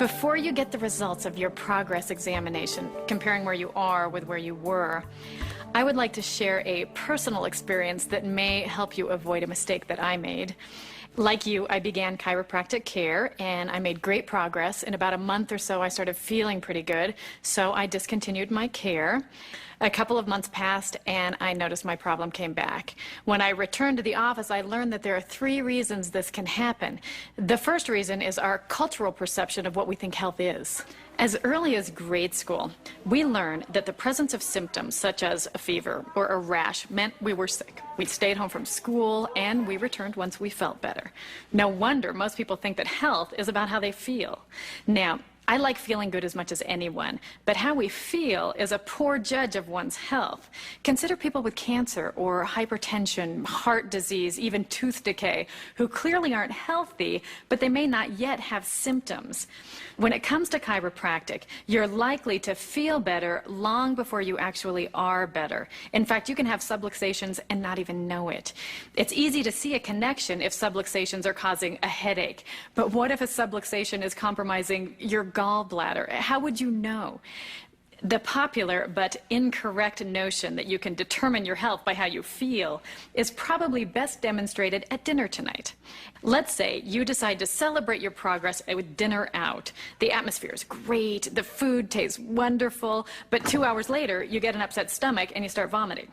Before you get the results of your progress examination, comparing where you are with where you were, I would like to share a personal experience that may help you avoid a mistake that I made. Like you, I began chiropractic care, and I made great progress. In about a month or so, I started feeling pretty good, so I discontinued my care. A couple of months passed, and I noticed my problem came back. When I returned to the office, I learned that there are 3 reasons this can happen. The first reason is our cultural perception of what we think health is. As early as grade school, we learned that the presence of symptoms such as a fever or a rash meant we were sick. We stayed home from school, and we returned once we felt better. No wonder most people think that health is about how they feel. Now, I like feeling good as much as anyone, but how we feel is a poor judge of one's health. Consider people with cancer or hypertension, heart disease, even tooth decay, who clearly aren't healthy, but they may not yet have symptoms. When it comes to chiropractic, you're likely to feel better long before you actually are better. In fact, you can have subluxations and not even know it. It's easy to see a connection if subluxations are causing a headache, but what if a subluxation is compromising your gallbladder? How would you know? The popular but incorrect notion that you can determine your health by how you feel is probably best demonstrated at dinner tonight. Let's say you decide to celebrate your progress with dinner out. The atmosphere is great, the food tastes wonderful, but 2 hours later you get an upset stomach and you start vomiting.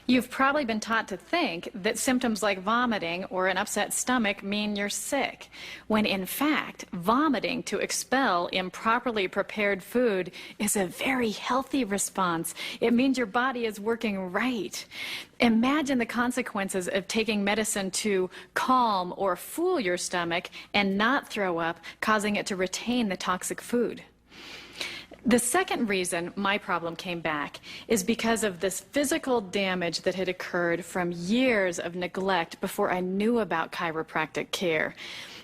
You've probably been taught to think that symptoms like vomiting or an upset stomach mean you're sick, when in fact, vomiting to expel improperly prepared food is a very healthy response. It means your body is working right. Imagine the consequences of taking medicine to calm or fool your stomach and not throw up, causing it to retain the toxic food. The second reason my problem came back is because of this physical damage that had occurred from years of neglect before I knew about chiropractic care.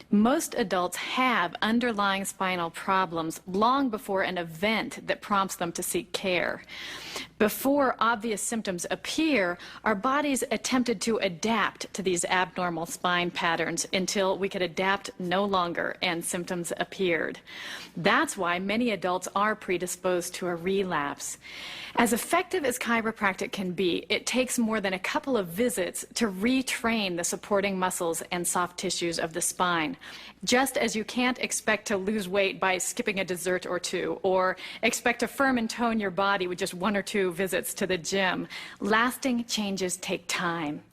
Most adults have underlying spinal problems long before an event that prompts them to seek care. Before obvious symptoms appear, our bodies attempted to adapt to these abnormal spine patterns until we could adapt no longer and symptoms appeared. That's why many adults are predisposed to a relapse. As effective as chiropractic can be, it takes more than a couple of visits to retrain the supporting muscles and soft tissues of the spine. Just as you can't expect to lose weight by skipping a dessert or 2, or expect to firm and tone your body with just 1 or 2 visits to the gym, lasting changes take time.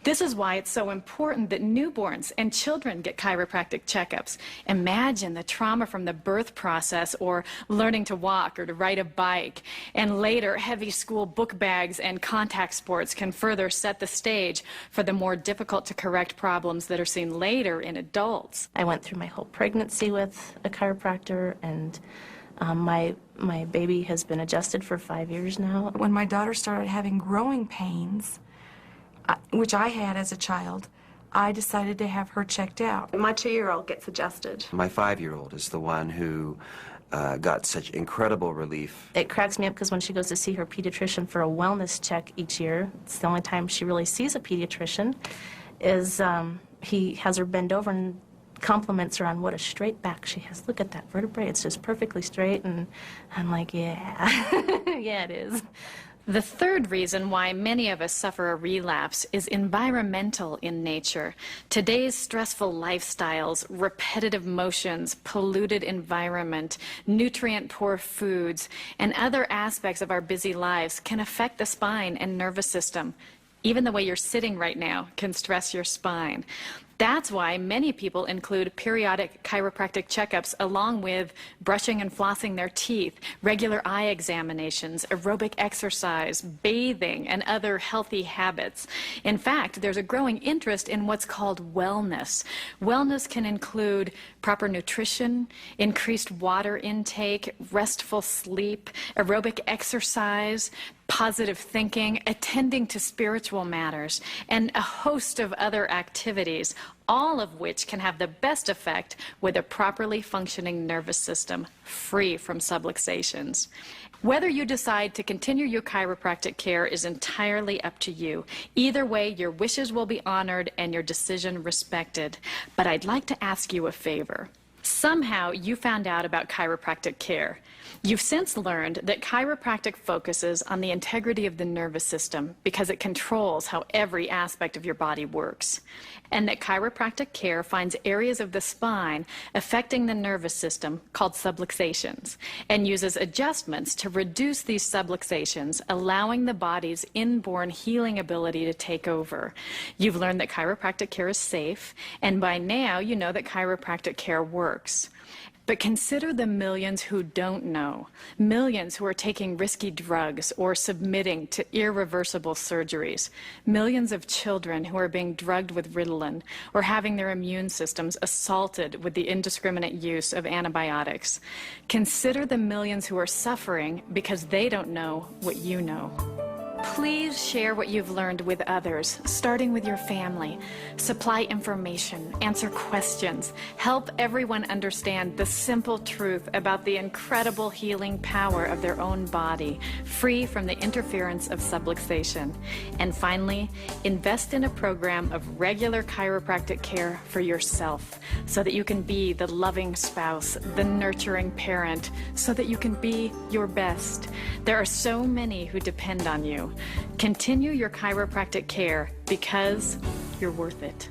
This is why it's so important that newborns and children get chiropractic checkups. Imagine the trauma from the birth process or learning to walk or to ride a bike, and later heavy school book bags and contact sports can further set the stage for the more difficult to correct problems that are seen later in adults. I went through my whole pregnancy with a chiropractor, and my baby has been adjusted for 5 years now. When my daughter started having growing pains, which I had as a child, I decided to have her checked out. My 2-year-old gets adjusted. My 5-year-old is the one who got such incredible relief. It cracks me up because when she goes to see her pediatrician for a wellness check each year, it's the only time she really sees a pediatrician, is he has her bend over and compliments her on what a straight back she has. Look at that vertebrae, it's just perfectly straight, and I'm like, yeah, yeah it is. The third reason why many of us suffer a relapse is environmental in nature. Today's stressful lifestyles, repetitive motions, polluted environment, nutrient-poor foods, and other aspects of our busy lives can affect the spine and nervous system. Even the way you're sitting right now can stress your spine. That's why many people include periodic chiropractic checkups along with brushing and flossing their teeth, regular eye examinations, aerobic exercise, bathing, and other healthy habits. In fact, there's a growing interest in what's called wellness. Wellness can include proper nutrition, increased water intake, restful sleep, aerobic exercise, positive thinking, attending to spiritual matters, and a host of other activities, all of which can have the best effect with a properly functioning nervous system free from subluxations. Whether you decide to continue your chiropractic care is entirely up to you. Either way, your wishes will be honored and your decision respected. But I'd like to ask you a favor. Somehow you found out about chiropractic care. You've since learned that chiropractic focuses on the integrity of the nervous system because it controls how every aspect of your body works, and that chiropractic care finds areas of the spine affecting the nervous system called subluxations and uses adjustments to reduce these subluxations, allowing the body's inborn healing ability to take over. You've learned that chiropractic care is safe, and by now you know that chiropractic care works. But consider the millions who don't know, millions who are taking risky drugs or submitting to irreversible surgeries, millions of children who are being drugged with Ritalin or having their immune systems assaulted with the indiscriminate use of antibiotics. Consider the millions who are suffering because they don't know what you know. Please share what you've learned with others, starting with your family. Supply information, answer questions, help everyone understand the simple truth about the incredible healing power of their own body, free from the interference of subluxation. And finally, invest in a program of regular chiropractic care for yourself so that you can be the loving spouse, the nurturing parent, so that you can be your best. There are so many who depend on you. Continue your chiropractic care because you're worth it.